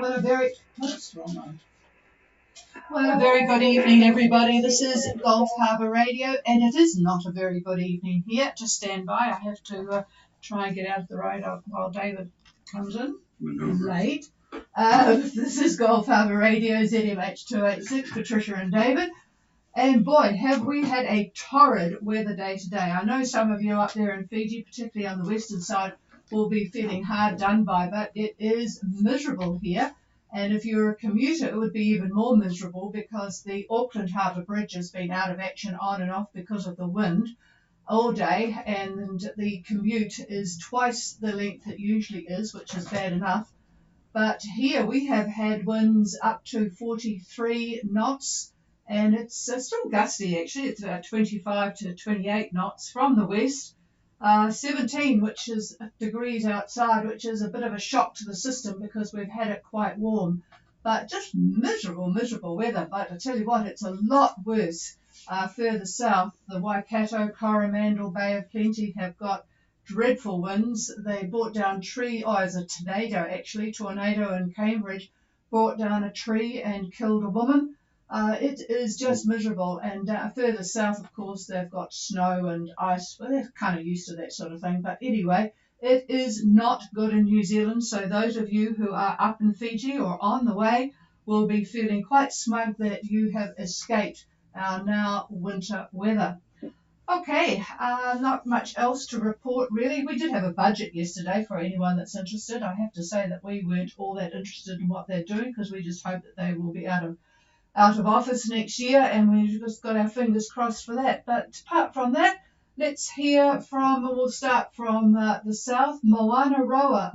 Well, a very good evening, everybody. This is Gulf Harbour Radio, and it is not a very good evening here. Just stand by. I have to try and get out of the road while David comes in late. This is Gulf Harbour Radio, ZMH 286, Patricia and David. And boy, have we had a torrid weather day today. I know some of you up there in Fiji, particularly on the western side, will be feeling hard done by, but it is miserable here. And if you're a commuter, it would be even more miserable because the Auckland Harbour Bridge has been out of action on and off because of the wind all day, and the commute is twice the length it usually is, which is bad enough. But here we have had winds up to 43 knots, and it's still gusty actually. It's about 25 to 28 knots from the west. 17, which is degrees outside, which is a bit of a shock to the system because we've had it quite warm. But just miserable weather. But I tell you what, it's a lot worse further south. The Waikato, Coromandel, Bay of Plenty have got dreadful winds. They brought down it's a tornado in Cambridge, brought down a tree and killed a woman. It is just miserable, and further south, of course, they've got snow and ice. Well, they're kind of used to that sort of thing, but anyway, it is not good in New Zealand, so those of you who are up in Fiji or on the way will be feeling quite smug that you have escaped our now winter weather. Okay, not much else to report really. We did have a budget yesterday for anyone that's interested. I have to say that we weren't all that interested in what they're doing because we just hope that they will be out of office next year, and we've just got our fingers crossed for that. But apart from that, we'll start from the south, Moana Roa,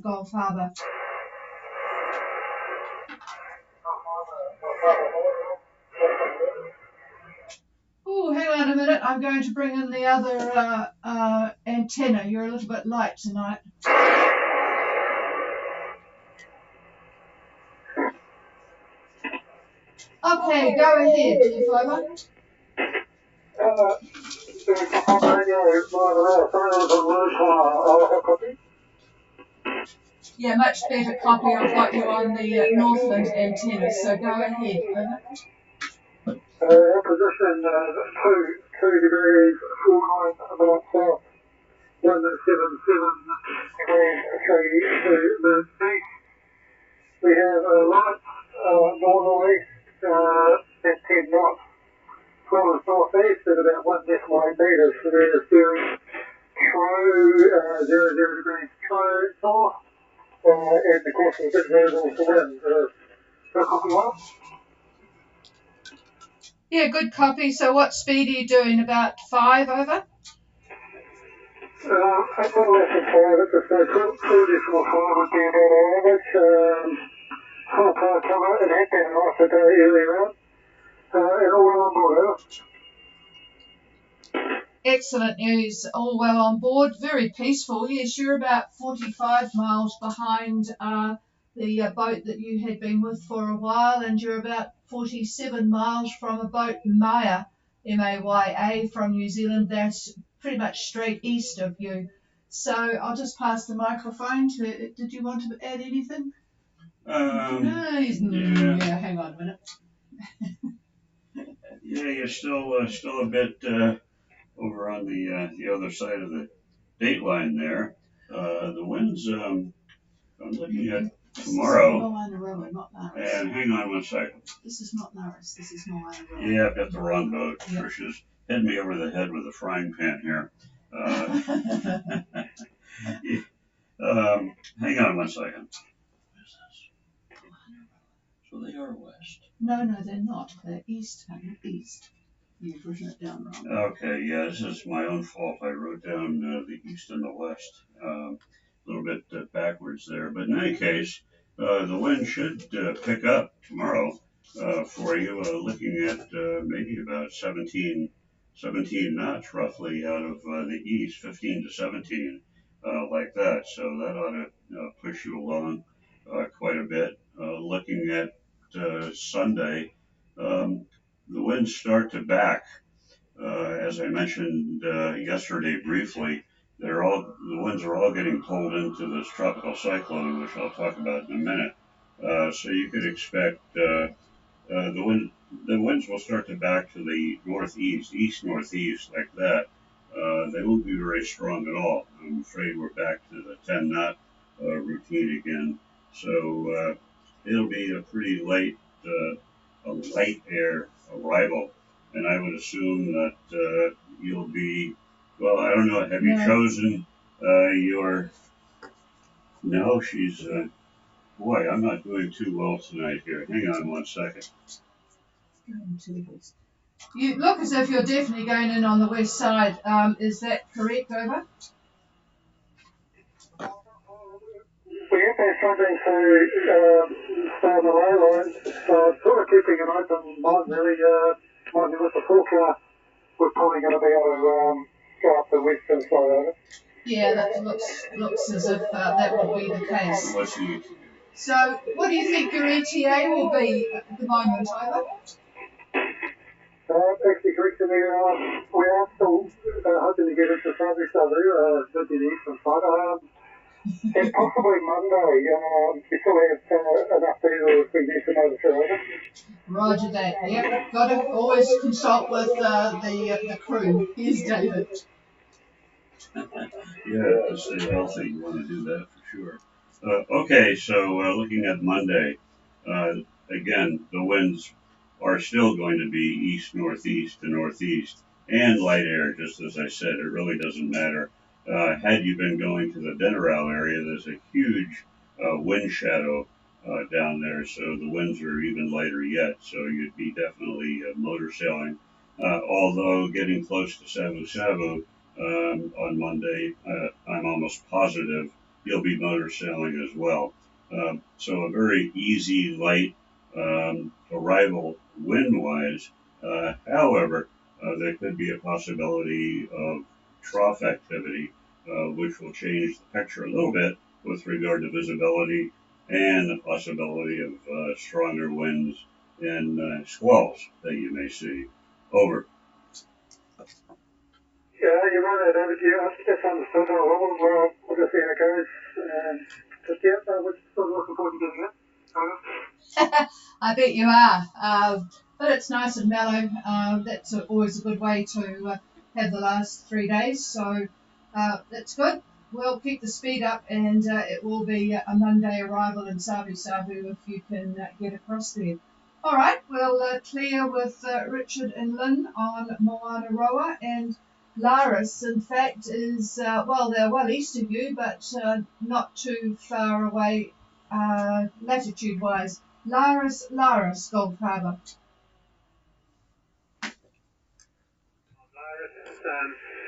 Gulf Harbour. Oh, hang on a minute, I'm going to bring in the other antenna. You're a little bit light tonight. Okay, go ahead, T5. Yeah, much better copy. I've got you on the Northland antenna, so go ahead. Position 2 degrees 49 minutes south, 177 degrees 32 minutes east. We have a light northerly at 10 knots, from northeast at about 1 decimal meters. So there's steering true 0 degrees true north, and of course a bit variable for wind. Copy one. Yeah, good copy. So what speed are you doing? About 5 over? A little less than 5 at the station. 2 decimal 5 would be about average. Full car cover, it had been a nicer day earlier on. And all well on board. Excellent news. All well on board. Very peaceful. Yes, you're about 45 miles behind the boat that you had been with for a while, and you're about 47 miles from a boat, Maya, M-A-Y-A, from New Zealand. That's pretty much straight east of you. So I'll just pass the microphone to, did you want to add anything? Yeah, hang on a minute. Yeah, you're still a bit over on the other side of the date line there. The winds, I'm looking at tomorrow. Moana Roa, not Naris. And hang on 1 second. This is not Naris. This is Moana Roa. Yeah, I've got the wrong boat. Yep. Trisha's hitting me over the head with a frying pan here. Hang on 1 second. So they are west. No, they're not. They're east, honey. East. You've written it down wrong. Okay, yeah, this is my own fault. I wrote down the east and the west a little bit backwards there. But in any case, the wind should pick up tomorrow for you, looking at maybe about 17 knots roughly out of the east, 15 to 17, like that. So that ought to push you along quite a bit. Looking at Sunday, the winds start to back. As I mentioned yesterday briefly, the winds are all getting pulled into this tropical cyclone, which I'll talk about in a minute. So you could expect the winds will start to back to the northeast, east-northeast, like that. They won't be very strong at all. I'm afraid we're back to the 10 knot routine again. So it'll be a pretty a light air arrival, and I would assume that you'll be. Well, I don't know. Have you chosen your? No, she's. Boy, I'm not doing too well tonight here. Hang on one second. You look as if you're definitely going in on the west side. Is that correct, over? We have been trying to stay on the low line, sort of keeping an open mind really. Mind you, with the forecast, we're probably going to be able to go up the western side of it. Yeah, that looks as if that will be the case. What's the So, what do you think your ETA will be at the moment, Over? Actually, correctly, we are still hoping to get into Sunday, to the eastern side. And possibly Monday, we still have enough people to be estimated for over. Roger that. Yep, got to always consult with the crew. Here's David. Yeah, to stay healthy, you want to do that for sure. Okay, so looking at Monday, again, the winds are still going to be east, northeast, to northeast, and light air, just as I said. It really doesn't matter. Had you been going to the Denneral area, there's a huge wind shadow down there, so the winds are even lighter yet, so you'd be definitely motor sailing. Although getting close to Savu Savu on Monday, I'm almost positive you'll be motor sailing as well. So a very easy, light arrival wind-wise. However, there could be a possibility of trough activity, which will change the picture a little bit with regard to visibility and the possibility of stronger winds and squalls that you may see. Over. Yeah, you're right, David. Yeah, I just understood how well. We'll just see how it goes. Just we're still looking forward to getting it. I bet you are. But it's nice and mellow. That's always a good way to have the last 3 days. So that's good. We'll keep the speed up, and it will be a Monday arrival in Savu Savu if you can get across there. All right, we'll clear with Richard and Lynn on Moana Roa, and Laris, in fact, is, they're well east of you, but not too far away latitude-wise. Laris, Gulf Harbour.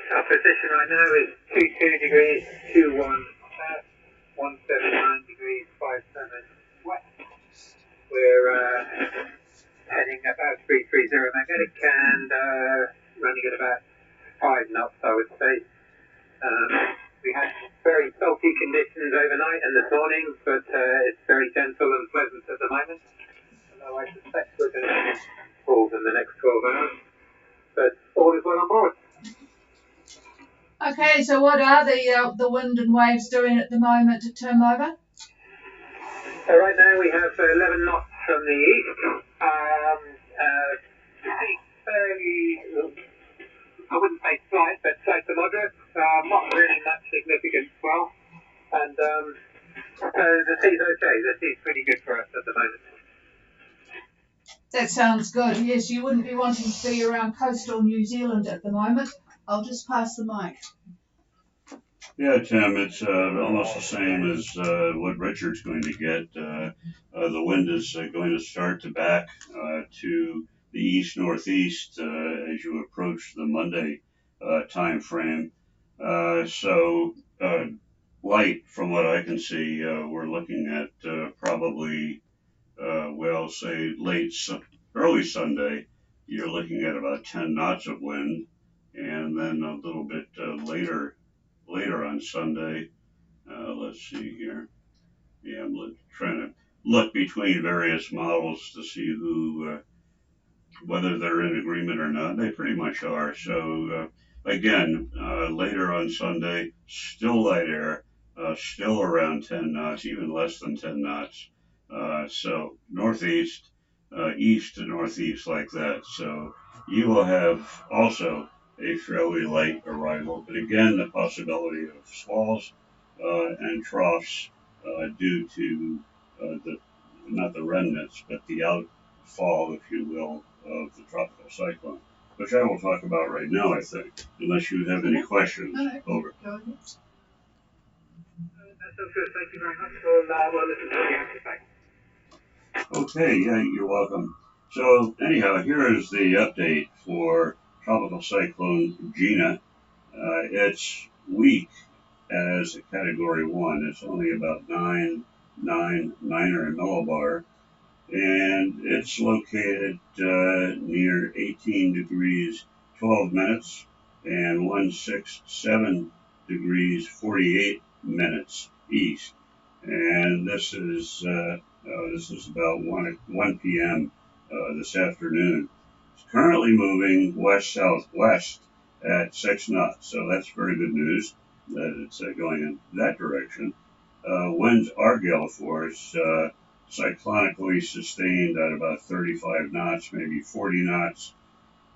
Our position right now is 22 degrees 21 south, 179 degrees 57 west. We're heading about 330 magnetic and running at about 5 knots, I would say. We had very salty conditions overnight and this morning, but it's very gentle and pleasant at the moment. Although I suspect we're going to have falls in the next 12 hours. But all is well on board. Okay, so what are the wind and waves doing at the moment to turn over? Right now we have 11 knots from the east. Fairly, I wouldn't say slight, but slight to moderate. Not really much significant swell. And the sea's okay. The sea's pretty good for us at the moment. That sounds good. Yes, you wouldn't be wanting to be around coastal New Zealand at the moment. I'll just pass the mic. Yeah, Tim, it's almost the same as what Richard's going to get. The wind is going to start to back to the east-northeast as you approach the Monday time frame. So light, from what I can see, we're looking at probably, say early Sunday, you're looking at about 10 knots of wind, and then a little bit later on Sunday. Let's see here. Yeah, I'm trying to look between various models to see whether they're in agreement or not. They pretty much are. So again, later on Sunday, still light air, still around 10 knots, even less than 10 knots. So northeast, east to northeast like that. So you will have also a fairly light arrival, but again, the possibility of squalls and troughs due to not the remnants, but the outfall, if you will, of the tropical cyclone, which I will talk about right now, I think, unless you have any questions. Over. That's all good. Thank you very much for listening to the answer. Okay, yeah, you're welcome. So anyhow, here is the update for Tropical Cyclone Gina. It's weak as a Category 1. It's only about 9.9 in millibar, and it's located near 18 degrees 12 minutes and 167 degrees 48 minutes east. And this is about 1 p.m. This afternoon. It's currently moving west-southwest at 6 knots, so that's very good news that it's going in that direction. Winds are gale force, cyclonically sustained at about 35 knots, maybe 40 knots.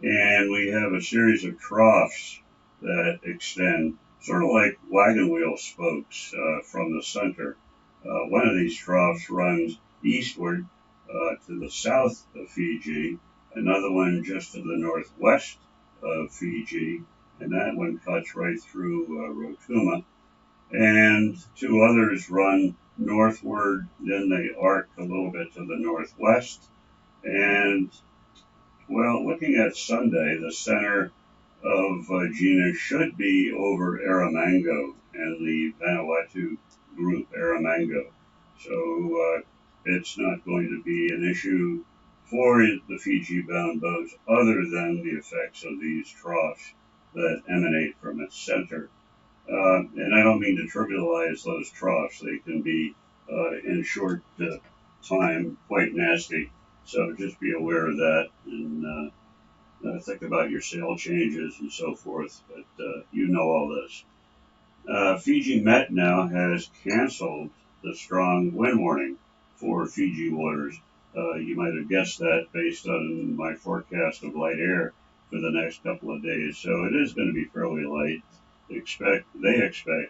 And we have a series of troughs that extend sort of like wagon wheel spokes from the center. One of these troughs runs eastward to the south of Fiji, another one just to the northwest of Fiji, and that one cuts right through Rotuma. And two others run northward, then they arc a little bit to the northwest. And, well, looking at Sunday, the center of Gina should be over Aramango and the Vanuatu group, Aramango. So it's not going to be an issue for the Fiji-bound boats other than the effects of these troughs that emanate from its center. And I don't mean to trivialize those troughs. They can be, in short time, quite nasty. So just be aware of that and think about your sail changes and so forth. But you know all this. Fiji Met now has canceled the strong wind warning for Fiji waters. You might have guessed that based on my forecast of light air for the next couple of days. So it is going to be fairly light. They expect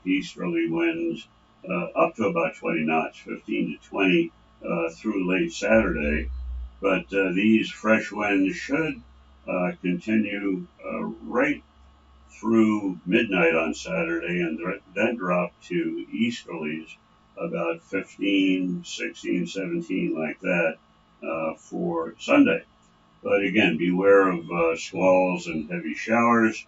easterly winds up to about 20 knots, 15 to 20 through late Saturday. But these fresh winds should continue right through midnight on Saturday and then drop to easterlies about 15, 16, 17 like that for Sunday. But again, beware of squalls and heavy showers,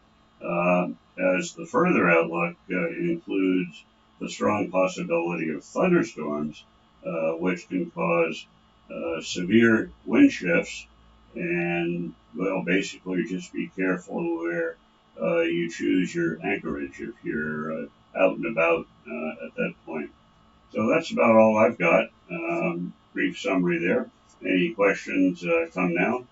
as the further outlook includes the strong possibility of thunderstorms, which can cause severe wind shifts. And, well, basically just be careful where you choose your anchorage if you're out and about at that point. So that's about all I've got. Brief summary there. Any questions come now?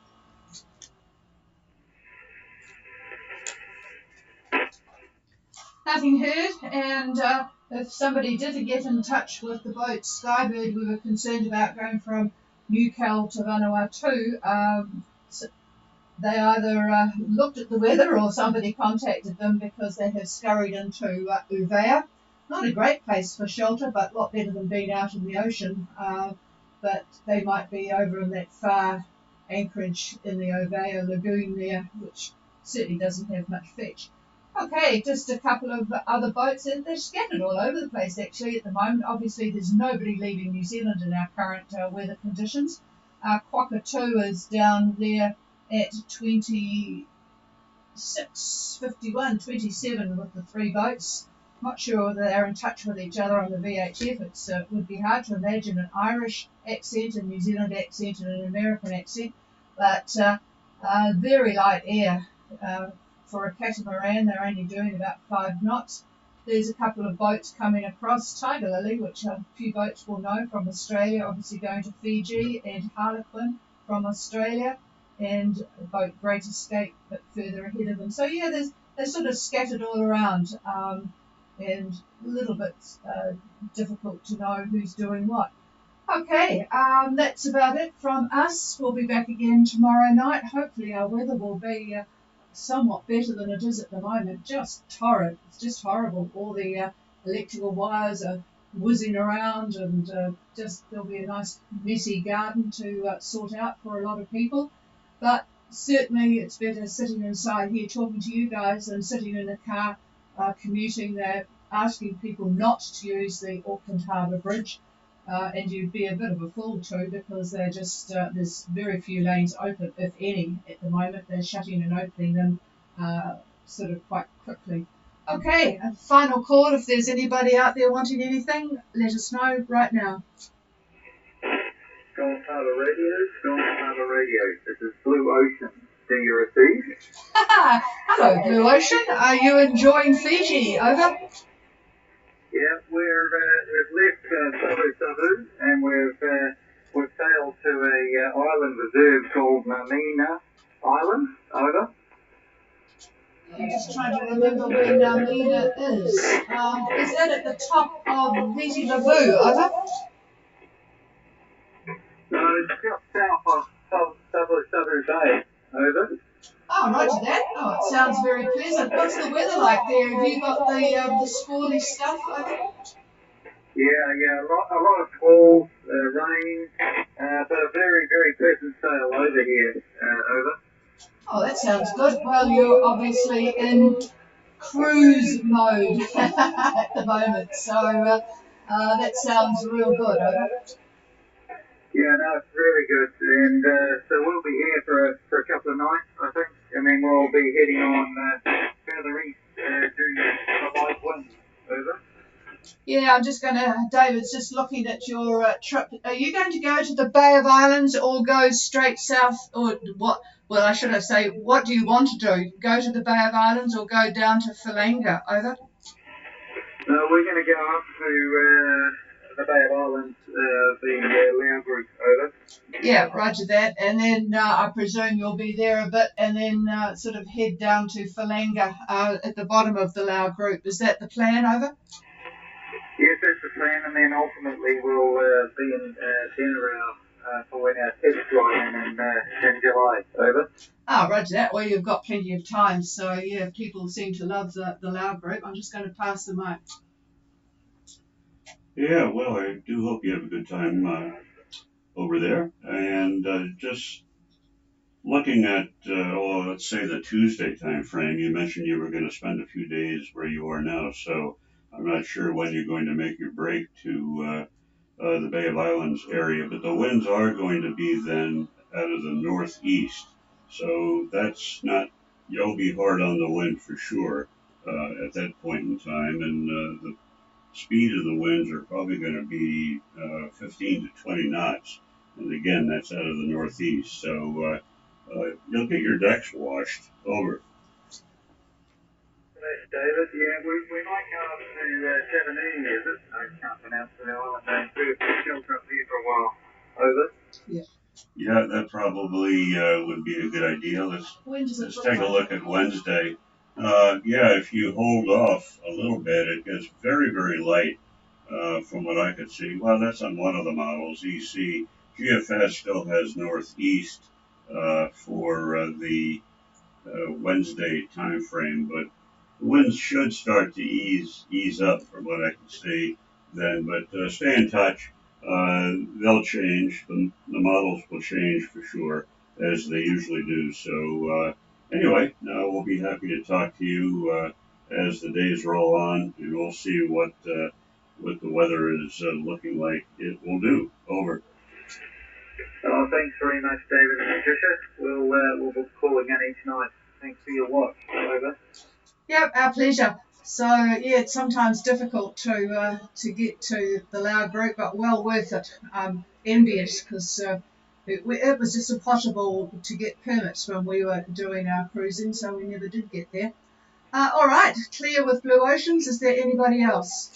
Nothing heard, and if somebody did get in touch with the boat Skybird, we were concerned about going from Newcastle to Vanuatu. So they either looked at the weather or somebody contacted them because they have scurried into Uvea. Not a great place for shelter, but a lot better than being out in the ocean. But they might be over in that far anchorage in the Uvea lagoon there, which certainly doesn't have much fetch. Okay, just a couple of other boats, and they're scattered all over the place actually at the moment. Obviously, there's nobody leaving New Zealand in our current weather conditions. Kwakatu is down there at 26:51, 27 with the three boats. Not sure whether they're in touch with each other on the VHF. It would be hard to imagine an Irish accent, a New Zealand accent, and an American accent, but very light air. For a catamaran, they're only doing about 5 knots. There's a couple of boats coming across, Tiger Lily, which a few boats will know from Australia, obviously going to Fiji, and Harlequin from Australia, and a boat Great Escape a bit further ahead of them. So yeah, there's they're sort of scattered all around, and a little bit difficult to know who's doing what. Okay, that's about it from us. We'll be back again tomorrow night. Hopefully our weather will be somewhat better than it is at the moment. Just torrid. It's just horrible. All the electrical wires are whizzing around, and just there'll be a nice messy garden to sort out for a lot of people. But certainly it's better sitting inside here talking to you guys than sitting in a car commuting there, asking people not to use the Auckland Harbour Bridge. And you'd be a bit of a fool too, because they're just there's very few lanes open, if any, at the moment. They're shutting and opening them sort of quite quickly. Okay, a final call. If there's anybody out there wanting anything, let us know right now. Gulf Harbour Radio. This is Blue Ocean. Do you receive? Hello, Blue Ocean. Are you enjoying Fiji? Over. Yeah, we've left Sabu, and we've sailed to a island reserve called Mamina Island. Over. I'm just trying to remember where Namina is. Is that at the top of Viti Levu? Over. No, it's just south of Sabu Bay. Over. Oh, roger that. Oh, it sounds very pleasant. What's the weather like there? Have you got the squally stuff over? Yeah, a lot of squalls, rain, but a very, very pleasant sail over here. Over. Oh, that sounds good. Well, you're obviously in cruise mode at the moment, so that sounds real good. Over. Yeah, no, it's really good, and so we'll be here for a couple of nights, I think, and then we'll be heading on further east during the light winds. Over. Yeah, I'm just going to, David's just looking at your trip. Are you going to go to the Bay of Islands or go straight south, or what? Well, I should have say, what do you want to do? Go to the Bay of Islands or go down to Falanga? Over. No, we're going to go up to the Bay of Islands, the Lao group. Over. Yeah, roger that. And then I presume you'll be there a bit, and then sort of head down to Falanga at the bottom of the Lao group. Is that the plan? Over. Yes, that's the plan, and then ultimately we'll be in Denarau for when our test flight in July. Over. Oh, roger that. Well, you've got plenty of time. So, yeah, people seem to love the Lao group. I'm just going to pass the mic. Yeah, well, I do hope you have a good time over there. And just looking at, let's say the Tuesday time frame, you mentioned you were going to spend a few days where you are now. So I'm not sure when you're going to make your break to the Bay of Islands area, but the winds are going to be then out of the northeast. So that's not, you'll be hard on the wind for sure at that point in time. And the speed of the winds are probably going to be 15 to 20 knots. And again, that's out of the northeast. So you'll get your decks washed. Over. David, yeah, we might go up to Tavanini, is it? I can't pronounce the island name. We'll shelter up there for a while. Over. Yeah, that probably would be a good idea. Let's take a look at Wednesday. Yeah, if you hold off a little bit, it gets very, very light from what I could see. Well, that's on one of the models, EC. GFS still has northeast for the Wednesday time frame, but the winds should start to ease up from what I can see then. But stay in touch. They'll change. The models will change for sure, as they usually do. So anyway, we'll be happy to talk to you as the days roll on, and we'll see what the weather is looking like it will do. Over. Oh, thanks very much, David and Patricia. We'll be calling in each night. Thanks for your watch. Over. Yep, our pleasure. So, yeah, it's sometimes difficult to get to the Lao group, but well worth it. I'm envious because it was just impossible to get permits when we were doing our cruising, so we never did get there. All right, clear with Blue Oceans. Is there anybody else?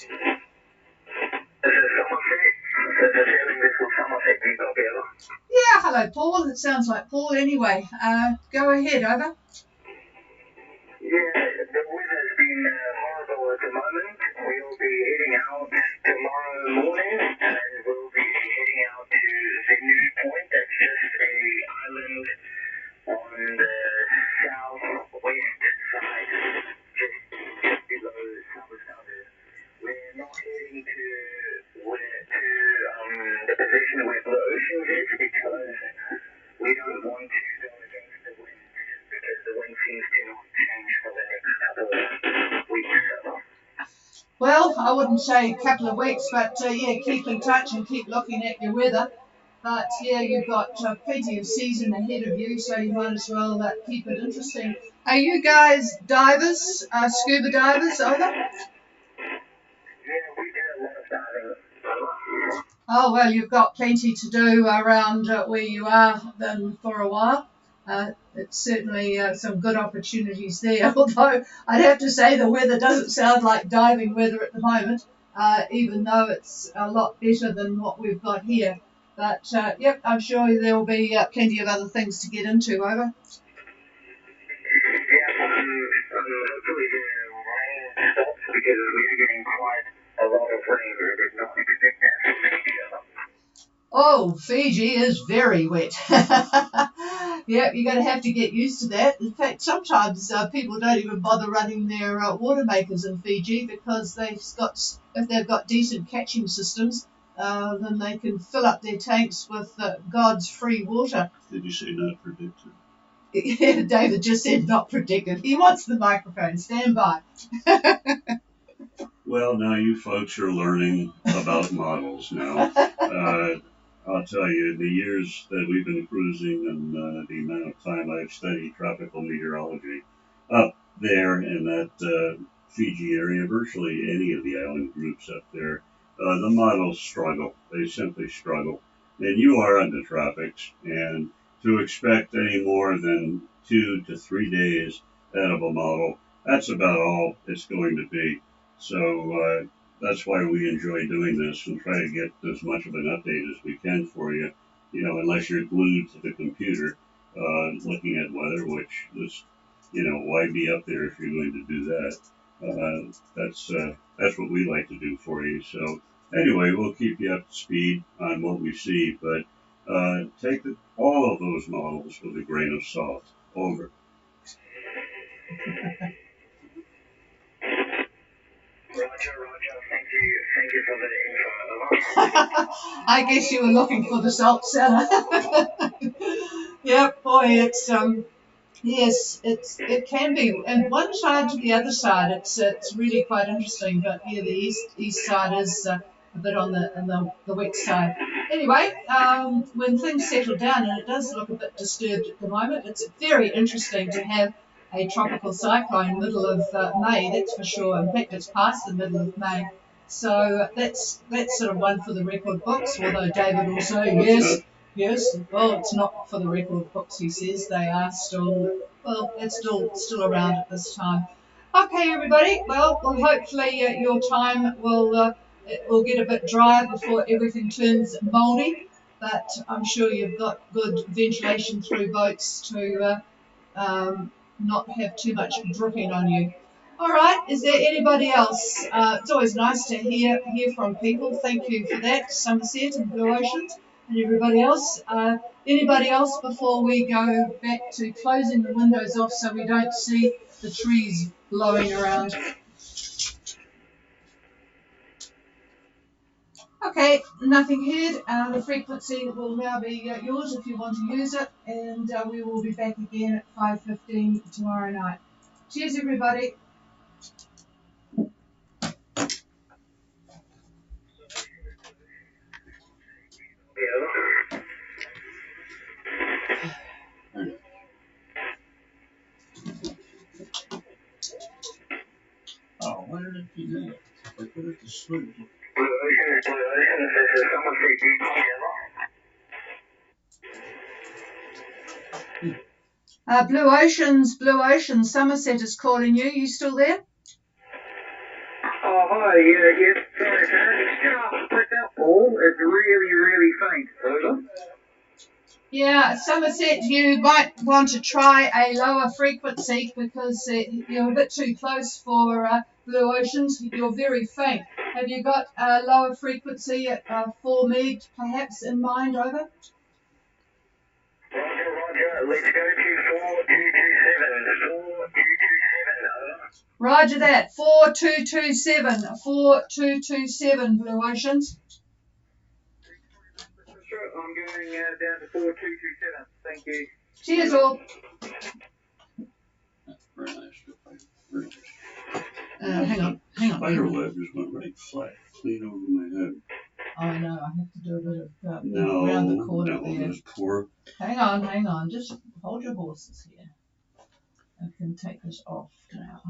Yeah, hello, Paul. It sounds like Paul anyway. Go ahead, over. the weather's been horrible at the moment. We'll be heading out tomorrow morning, and we'll be heading out to the new point. That's just a island on the southwest side, just below Harbour. We're not heading to the position where the ocean is because we don't want to go against the wind because the wind seems to not change for the next couple of weeks. Well, I wouldn't say a couple of weeks, but yeah, keep in touch and keep looking at your weather. But yeah, you've got plenty of season ahead of you, so you might as well keep it interesting. Are you guys divers, scuba divers, over? Yeah, we do a lot of diving. Oh, well, you've got plenty to do around where you are then for a while. It's certainly some good opportunities there, although I'd have to say the weather doesn't sound like diving weather at the moment, even though it's a lot better than what we've got here. But, yep, I'm sure there will be plenty of other things to get into, over. Yeah, hopefully the rain stops because we're getting quite a lot of rain. We did not expect that from India. Oh, Fiji is very wet. Yeah, you're going to have to get used to that. In fact, sometimes people don't even bother running their water makers in Fiji because if they've got decent catching systems, then they can fill up their tanks with God's free water. Did you say not predicted? David just said not predicted. He wants the microphone. Stand by. Well, now you folks are learning about models now. I'll tell you, the years that we've been cruising and the amount of time I've studied tropical meteorology up there in that Fiji area, virtually any of the island groups up there, the models struggle. They simply struggle. And you are in the tropics, and to expect any more than 2 to 3 days out of a model, that's about all it's going to be. So that's why we enjoy doing this and try to get as much of an update as we can for you, unless you're glued to the computer looking at weather, which is, why be up there if you're going to do that? That's what we like to do for you. So anyway, we'll keep you up to speed on what we see, but take all of those models with a grain of salt. Over. Roger. Thank you for the info. I guess you were looking for the salt cellar. Yep, boy, it's yes, it can be, and one side to the other side, it's really quite interesting. But yeah, the east side is a bit on the wet side. Anyway, when things settle down, and it does look a bit disturbed at the moment, it's very interesting to have a tropical cyclone middle of May, that's for sure. In fact, it's past the middle of May. So that's sort of one for the record books, although David will say, yes, well, it's not for the record books, he says. They are still, well, it's still around at this time. Okay, everybody, well hopefully your time will get a bit drier before everything turns mouldy, but I'm sure you've got good ventilation through boats to not have too much dripping on you. All right, is there anybody else? It's always nice to hear from people. Thank you for that, Somerset and Blue Oceans and everybody else. Anybody else before we go back to closing the windows off so we don't see the trees blowing around? Okay, nothing heard. The frequency will now be yours if you want to use it, and we will be back again at 5:15 tomorrow night. Cheers, everybody. Oh, why did it do that? I put it to sleep. Blue Oceans, Somerset is calling you. You still there? Oh, hi, yeah, sorry, it's just picked up, Paul. It's really faint, over. Yeah, Somerset, you might want to try a lower frequency because you're a bit too close for Blue Oceans. You're very faint. Have you got a lower frequency at 4 meg perhaps in mind, over? Roger, let's go to 4227. 4227, over. Roger that. 4227. 4227, Blue Oceans. Sure, I'm going down to 4227. Thank you. Cheers, all. Very nice. Very nice. Hang on. Spider web just went right flat, clean over my head. Oh, I know. I have to do a bit of No, around the corner that one there. was poor. Hang on. Just hold your horses here. I can take this off now.